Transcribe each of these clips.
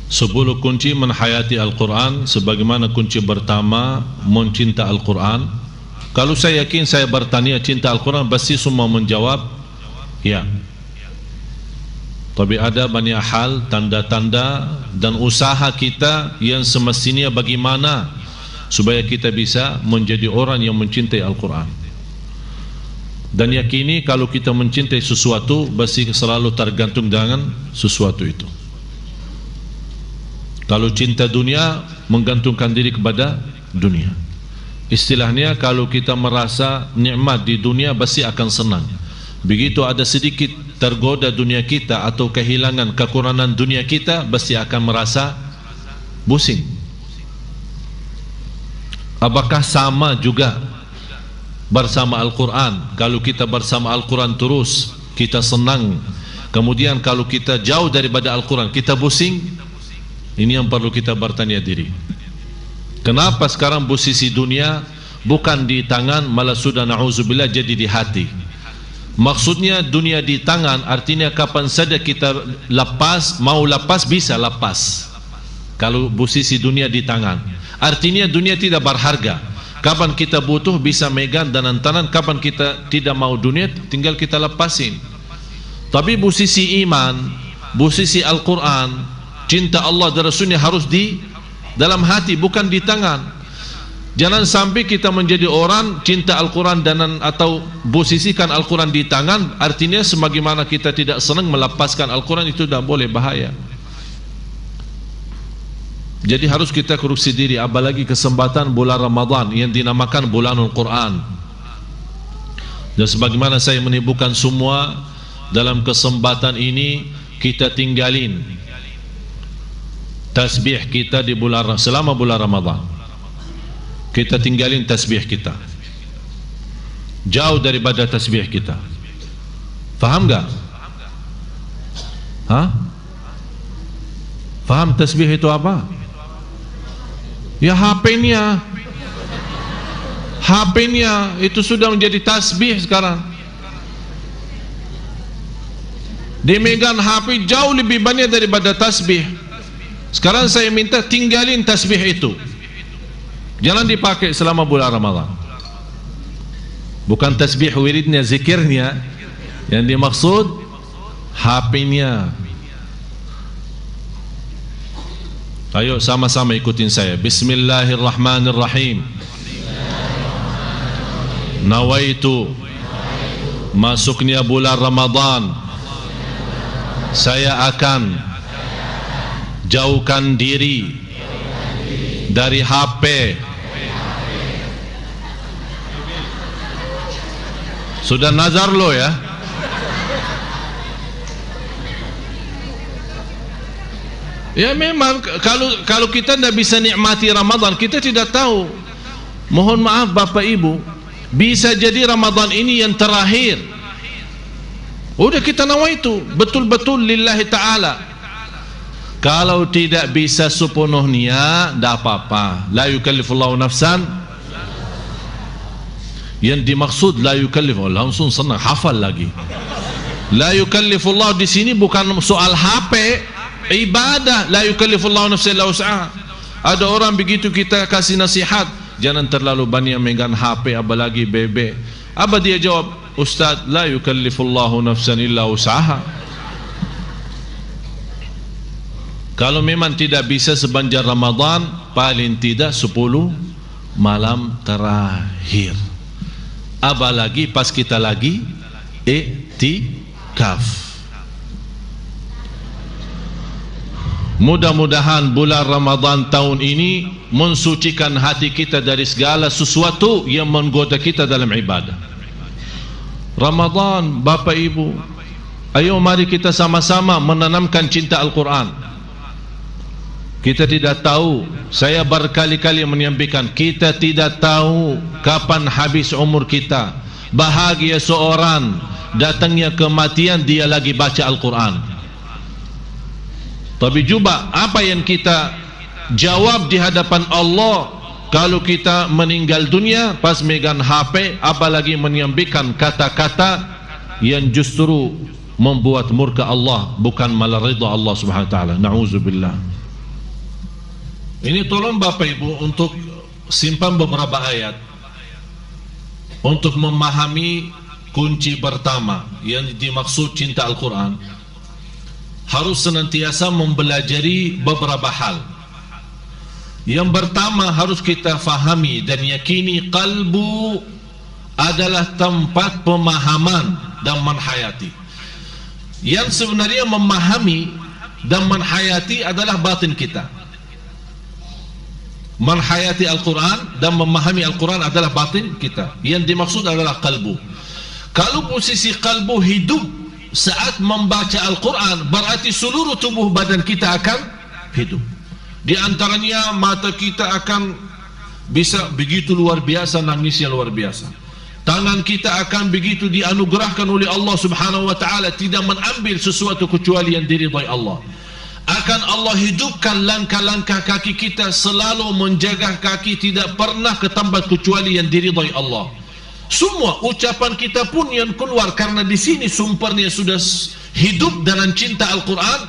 10 kunci menhayati Al-Quran. Sebagaimana kunci pertama, mencinta Al-Quran. Kalau saya yakin saya bertanya cinta Al-Quran, pasti semua menjawab ya. Tapi ada banyak hal, tanda-tanda dan usaha kita yang semestinya bagaimana supaya kita bisa menjadi orang yang mencintai Al-Quran. Dan yakini kalau kita mencintai sesuatu, pasti selalu tergantung dengan sesuatu itu. Kalau cinta dunia, menggantungkan diri kepada dunia. Istilahnya, kalau kita merasa nikmat di dunia, pasti akan senang. Begitu ada sedikit tergoda dunia kita atau kehilangan, kekurangan dunia kita, pasti akan merasa pusing. Apakah sama juga bersama Al-Quran? Kalau kita bersama Al-Quran terus, kita senang. Kemudian kalau kita jauh daripada Al-Quran, kita pusing. Ini yang perlu kita bertanya diri. Kenapa sekarang posisi dunia bukan di tangan, malah sudah na'udzubillah jadi di hati? Maksudnya dunia di tangan artinya kapan saja kita lepas, mau lepas bisa lepas. Kalau posisi dunia di tangan, artinya dunia tidak berharga. Kapan kita butuh bisa megang dan antaran, kapan kita tidak mau dunia tinggal kita lepasin. Tapi posisi iman, posisi Al-Quran, cinta Allah dan Rasulnya harus di dalam hati, bukan di tangan. Jangan sampai kita menjadi orang cinta Al-Quran dan atau posisikan Al-Quran di tangan, artinya sebagaimana kita tidak senang melepaskan Al-Quran, itu tidak boleh, bahaya. Jadi harus kita koreksi diri, apalagi kesempatan bulan Ramadan yang dinamakan bulanul Quran. Dan sebagaimana saya menimbulkan semua dalam kesempatan ini, kita tinggalin tasbih kita di bulan, selama bulan Ramadan. Kita tinggalin tasbih kita, jauh daripada tasbih kita. Faham gak? Hah? Faham tasbih itu apa? Ya HP-nya itu sudah menjadi tasbih sekarang. Dimegang HP jauh lebih banyak daripada tasbih. Sekarang saya minta tinggalin tasbih itu, jangan dipakai selama bulan Ramadan. Bukan tasbih wiridnya, zikirnya, yang dimaksud HP-nya. Ayo sama-sama ikutin saya. Bismillahirrahmanirrahim. Nawaitu masuknya bulan Ramadan, saya akan jauhkan diri dari HP. Sudah nazar lo ya. Ya memang kalau kita tidak bisa nikmati Ramadan, kita tidak tahu. Mohon maaf Bapak Ibu, bisa jadi Ramadan ini yang terakhir. Udah kita nawaitu betul-betul lillahi ta'ala. Kalau tidak bisa sepenuhnya, tidak apa-apa. La yukallifullahu nafsan. Yang dimaksud la yukallifullahu, langsung senang hafal lagi. La yukallifullahu di sini bukan soal HP, ibadah. La yukallifullahu nafsan illa wus'aha. Ada orang begitu kita kasih nasihat, jangan terlalu banyak megang HP, apalagi BB. Apa dia jawab? Ustaz, la yukallifullahu nafsan illa wus'aha. Kalau memang tidak bisa sepanjang Ramadan, paling tidak 10 malam terakhir. Apalagi pas kita lagi iktikaf. Mudah-mudahan bulan Ramadan tahun ini mensucikan hati kita dari segala sesuatu yang menggoda kita dalam ibadah. Ramadan, Bapak Ibu, ayo mari kita sama-sama menanamkan cinta Al-Quran. Kita tidak tahu, saya berkali-kali menyampaikan, kita tidak tahu kapan habis umur kita. Bahagia seorang, datangnya kematian, dia lagi baca Al-Quran. Tapi juga apa yang kita jawab di hadapan Allah kalau kita meninggal dunia pas megang HP, apalagi menyampaikan kata-kata yang justru membuat murka Allah, bukan malah ridha Allah Subhanahu wa taala. Na'udzubillah. Ini tolong Bapak Ibu untuk simpan beberapa ayat untuk memahami kunci pertama yang dimaksud cinta Al-Quran. Harus senantiasa mempelajari beberapa hal. Yang pertama harus kita fahami dan yakini, kalbu adalah tempat pemahaman dan menhayati. Yang sebenarnya memahami dan menhayati adalah batin kita. Menhayati Al-Quran dan memahami Al-Quran adalah batin kita. Yang dimaksud adalah kalbu. Kalau posisi kalbu hidup saat membaca Al-Quran, berarti seluruh tubuh badan kita akan hidup. Di antaranya mata kita akan bisa begitu luar biasa, nangisnya luar biasa. Tangan kita akan begitu dianugerahkan oleh Allah Subhanahu wa ta'ala, tidak mengambil sesuatu kecuali yang diridhai Allah. Akan Allah hidupkan langkah-langkah kaki kita, selalu menjaga kaki tidak pernah ke tempat kecuali yang diridhai Allah. Semua ucapan kita pun yang keluar, karena di sini sumbernya sudah hidup dengan cinta Al-Quran,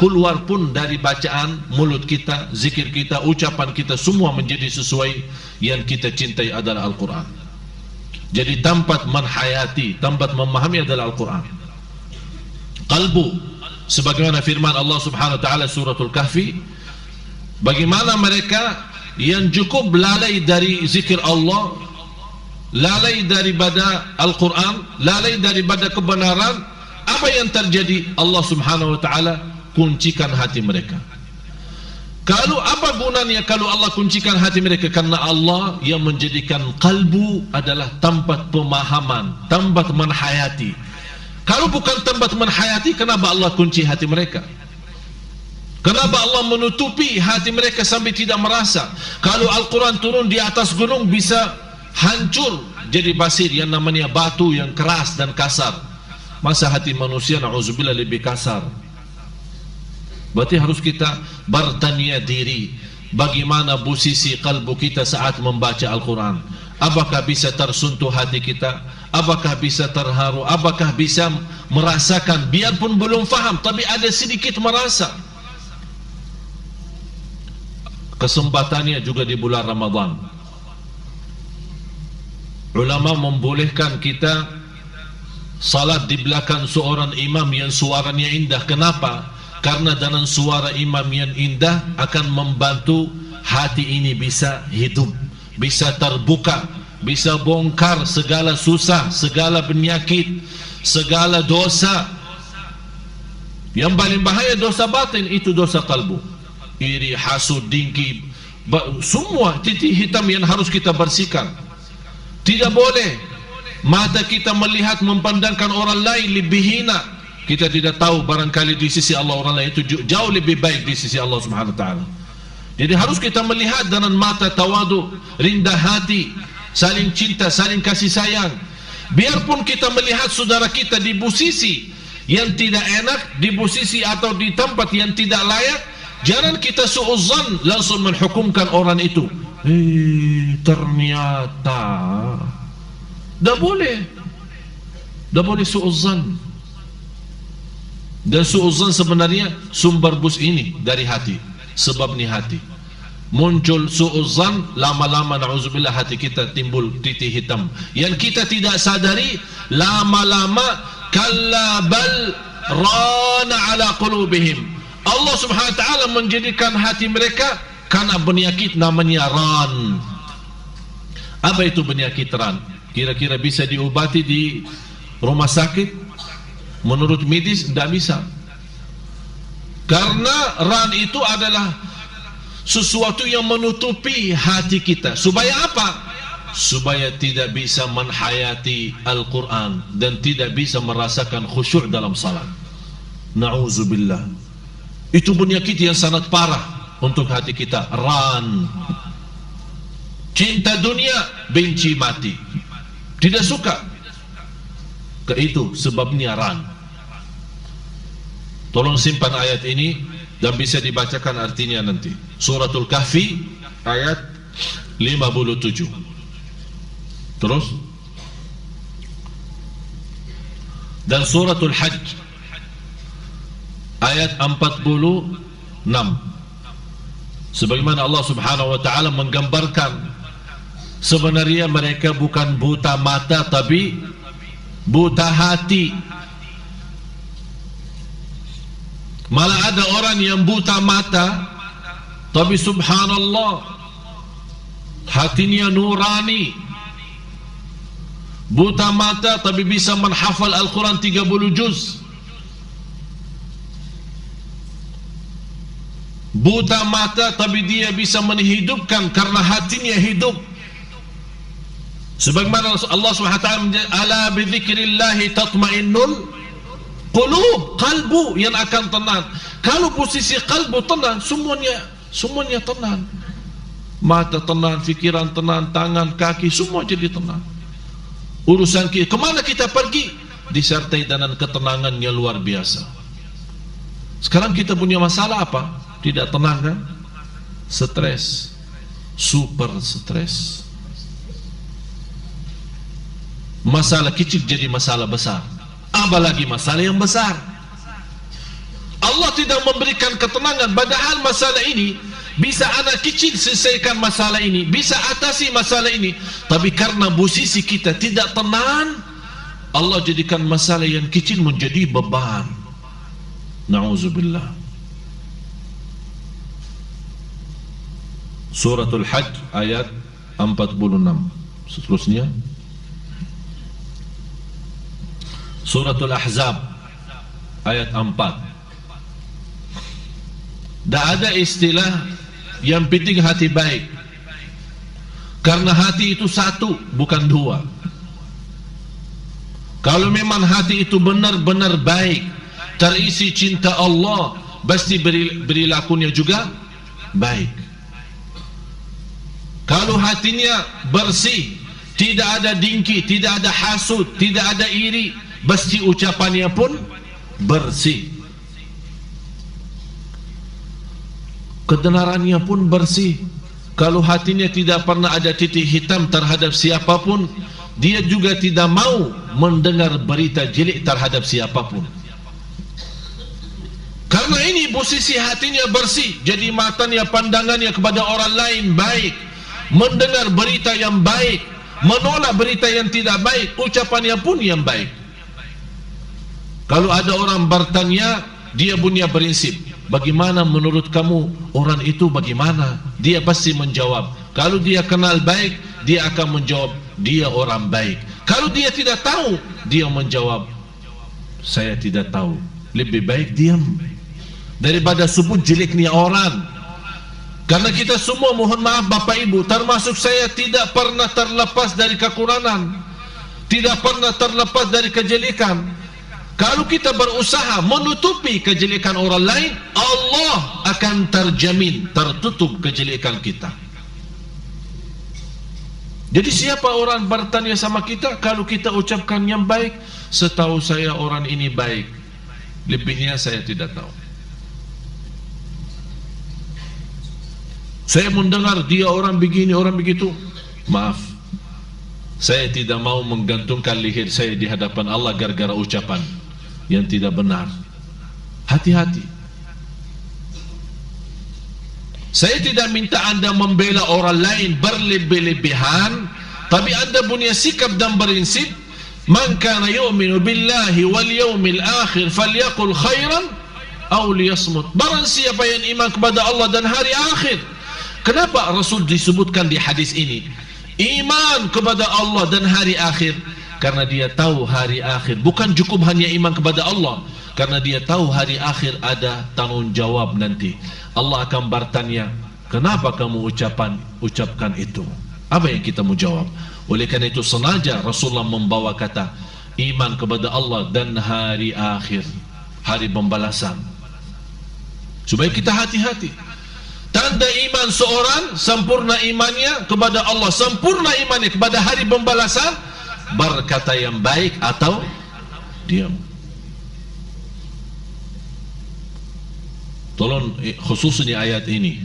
keluar pun dari bacaan mulut kita, zikir kita, ucapan kita, semua menjadi sesuai yang kita cintai adalah Al-Quran. Jadi tempat menhayati, tempat memahami adalah Al-Quran. Qalbu, sebagaimana firman Allah Subhanahu wa ta'ala suratul Kahfi, bagaimana mereka yang cukup lalai dari zikir Allah, lalai daripada Al-Quran, lalai daripada kebenaran, apa yang terjadi? Allah Subhanahu wa ta'ala kuncikan hati mereka. Kalau apa gunanya kalau Allah kuncikan hati mereka? Karena Allah yang menjadikan kalbu adalah tempat pemahaman, tempat menhayati. Kalau bukan tempat menhayati, kenapa Allah kunci hati mereka? Kenapa Allah menutupi hati mereka sampai tidak merasa? Kalau Al-Quran turun di atas gunung bisa hancur jadi pasir, yang namanya batu yang keras dan kasar. Masa hati manusia na'udzubillah lebih kasar? Berarti harus kita bertanya diri, bagaimana posisi kalbu kita saat membaca Al-Quran? Apakah bisa tersentuh hati kita? Apakah bisa terharu? Apakah bisa merasakan, biarpun belum faham tapi ada sedikit merasa? Kesempatannya juga di bulan Ramadan. Ulama membolehkan kita salat di belakang seorang imam yang suaranya indah. Kenapa? Karena dengan suara imam yang indah akan membantu hati ini bisa hidup, bisa terbuka, bisa bongkar segala susah, segala penyakit, segala dosa. Yang paling bahaya dosa batin, itu dosa kalbu. Iri, hasud, dengki, semua titik hitam yang harus kita bersihkan. Tidak boleh mata kita melihat memandangkan orang lain lebih hina. Kita tidak tahu, barangkali di sisi Allah orang lain itu jauh lebih baik di sisi Allah Subhanahu wa ta'ala. Jadi harus kita melihat dengan mata tawadu, rendah hati, saling cinta, saling kasih sayang. Biarpun kita melihat saudara kita di posisi yang tidak enak, di posisi atau di tempat yang tidak layak, jangan kita suudzon langsung menghukumkan orang itu. Ternyata dah boleh suudzon. Dan suudzon sebenarnya sumber bus ini dari hati. Sebab ni hati muncul suudzon, lama-lama na'udzubillah hati kita timbul titik hitam yang kita tidak sadari. Lama-lama kalla bal rana ala qulubihim, Allah Subhanahu wa ta'ala menjadikan hati mereka karena penyakit namanya ran. Apa itu penyakit ran? Kira-kira bisa diobati di rumah sakit? Menurut medis tidak bisa. Karena ran itu adalah sesuatu yang menutupi hati kita. Supaya apa? Supaya tidak bisa menhayati Al-Quran dan tidak bisa merasakan khusyuk dalam salat. Na'udzubillah. Itu penyakit yang sangat parah untuk hati kita. Ran. Cinta dunia, benci mati. Tidak suka. Itu sebabnya ran. Tolong simpan ayat ini dan bisa dibacakan artinya nanti. Suratul Kahfi ayat 57. Terus dan suratul Hajj ayat 46. Sebagaimana Allah Subhanahu wa taala menggambarkan sebenarnya mereka bukan buta mata tapi buta hati. Malah ada orang yang buta mata tapi subhanallah hatinya nurani. Buta mata tapi bisa menghafal Al-Quran 30 juz. Buta mata tapi dia bisa menghidupkan karena hatinya hidup. Sebagaimana Allah SWT ala bidzikrillahi tatmainnul qulub, kalbu yang akan tenang. Kalau posisi kalbu tenang, semuanya tenang. Mata tenang, fikiran tenang, tangan, kaki, semua jadi tenang. Urusan kita, kemana kita pergi? Disertai dengan ketenangan yang luar biasa. Sekarang kita punya masalah apa? Tidak tenang kan? Stres, super stres. Masalah kecil jadi masalah besar, apalagi masalah yang besar. Allah tidak memberikan ketenangan, padahal masalah ini bisa anak kecil selesaikan masalah ini, bisa atasi masalah ini, tapi karena posisi kita tidak tenang, Allah jadikan masalah yang kecil menjadi beban. Na'udzubillah. Suratul Hajj ayat 46. Seterusnya Suratul Ahzab ayat 4. Tak ada istilah yang penting hati baik, karena hati itu satu, bukan dua. Kalau memang hati itu benar-benar baik, terisi cinta Allah, pasti perilakunya juga baik. Kalau hatinya bersih, tidak ada dengki, tidak ada hasud, tidak ada iri, pasti ucapannya pun bersih, kebenarannya pun bersih. Kalau hatinya tidak pernah ada titik hitam terhadap siapapun, dia juga tidak mau mendengar berita jelek terhadap siapapun. Karena ini posisi hatinya bersih, jadi matanya, pandangannya kepada orang lain baik, mendengar berita yang baik, menolak berita yang tidak baik, ucapannya pun yang baik. Kalau ada orang bertanya, dia punya prinsip, bagaimana menurut kamu orang itu bagaimana? Dia pasti menjawab. Kalau dia kenal baik, dia akan menjawab dia orang baik. Kalau dia tidak tahu, dia menjawab saya tidak tahu. Lebih baik diam daripada sebut jeleknya orang. Karena kita semua, mohon maaf Bapak Ibu, termasuk saya, tidak pernah terlepas dari kekurangan, tidak pernah terlepas dari kejelekan. Kalau kita berusaha menutupi kejelekan orang lain, Allah akan terjamin tertutup kejelekan kita. Jadi siapa orang bertanya sama kita, kalau kita ucapkan yang baik, setahu saya orang ini baik, lebihnya saya tidak tahu. Saya mendengar dia orang begini, orang begitu, maaf, saya tidak mau menggantungkan leher saya di hadapan Allah gara-gara ucapan yang tidak benar. Hati-hati. Saya tidak minta anda membela orang lain berlebih-lebihan, tapi anda punya sikap dan prinsip, man kana yu'minu billahi wal yawmil akhir falyaqul khairan aw liyasmut. Barang siapa yang iman kepada Allah dan hari akhir. Kenapa Rasul disebutkan di hadis ini iman kepada Allah dan hari akhir? Karena dia tahu hari akhir bukan cukup hanya iman kepada Allah, karena dia tahu hari akhir ada tanggung jawab nanti. Allah akan bertanya, kenapa kamu ucapkan itu? Apa yang kita mau jawab? Oleh karena itu sengaja Rasulullah membawa kata iman kepada Allah dan hari akhir, hari pembalasan, supaya kita hati-hati. Tanda iman seorang, sempurna imannya kepada Allah, sempurna imannya kepada hari pembalasan, berkata yang baik atau diam. Tolong khususnya ayat ini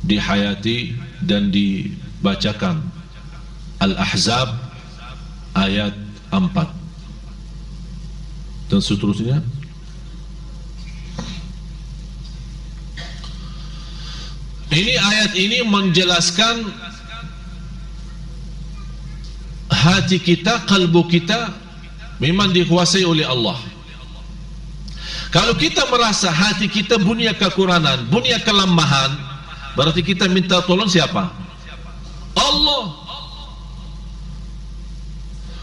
dihayati dan dibacakan. Al-Ahzab ayat 4 dan seterusnya. Ini ayat ini menjelaskan hati kita, kalbu kita memang dikuasai oleh Allah. Kalau kita merasa hati kita punya kekurangan, punya kelemahan, berarti kita minta tolong siapa? Allah.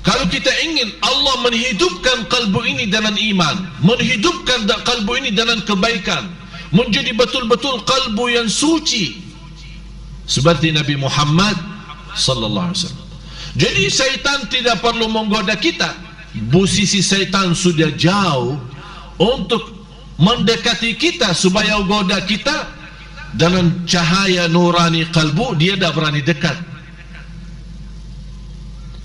Kalau kita ingin Allah menghidupkan kalbu ini dengan iman, menghidupkan kalbu ini dengan kebaikan, menjadi betul-betul kalbu yang suci seperti Nabi Muhammad sallallahu alaihi wasallam. Jadi syaitan tidak perlu menggoda kita. Posisi syaitan sudah jauh untuk mendekati kita supaya goda kita dengan cahaya nurani kalbu. Dia tidak berani dekat.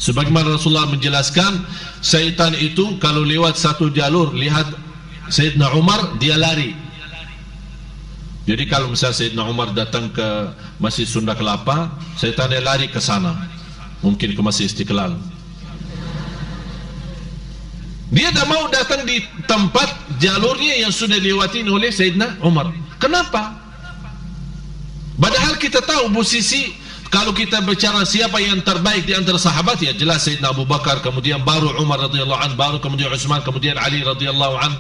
Sebagaimana Rasulullah menjelaskan, syaitan itu kalau lewat satu jalur, lihat Sayyidina Umar, dia lari. Jadi kalau misalnya Sayyidina Umar datang ke Masjid Sunda Kelapa, syaitan dia lari ke sana, mungkin ke Masjid Istiqlal. Dia tak mau datang di tempat jalurnya yang sudah dilewatin oleh Sayyidina Umar. Kenapa? Padahal kita tahu posisi. Kalau kita bicara siapa yang terbaik di antara sahabat, ya jelas Sayyidina Abu Bakar, kemudian baru Umar radhiyallahu an, baru kemudian Utsman, kemudian Ali radhiyallahu an.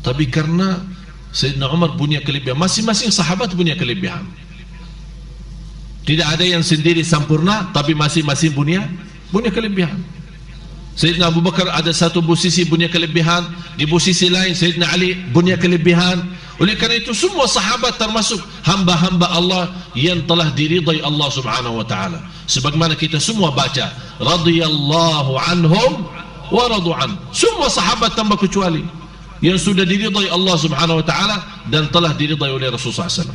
Tapi karena Sayyidina Umar punya kelebihan, masing-masing sahabat punya kelebihan. Tidak ada yang sendiri sempurna, tapi masing-masing punya kelebihan. Sayyidina Abu Bakar ada satu posisi punya kelebihan, di posisi lain Sayyidina Ali punya kelebihan. Oleh karena itu semua sahabat termasuk hamba-hamba Allah yang telah diridai Allah subhanahu wa ta'ala. Sebagaimana kita semua baca, radhiyallahu anhum wa radu an. Semua sahabat tanpa kecuali yang sudah diridai Allah subhanahu wa ta'ala dan telah diridai oleh Rasulullah SAW.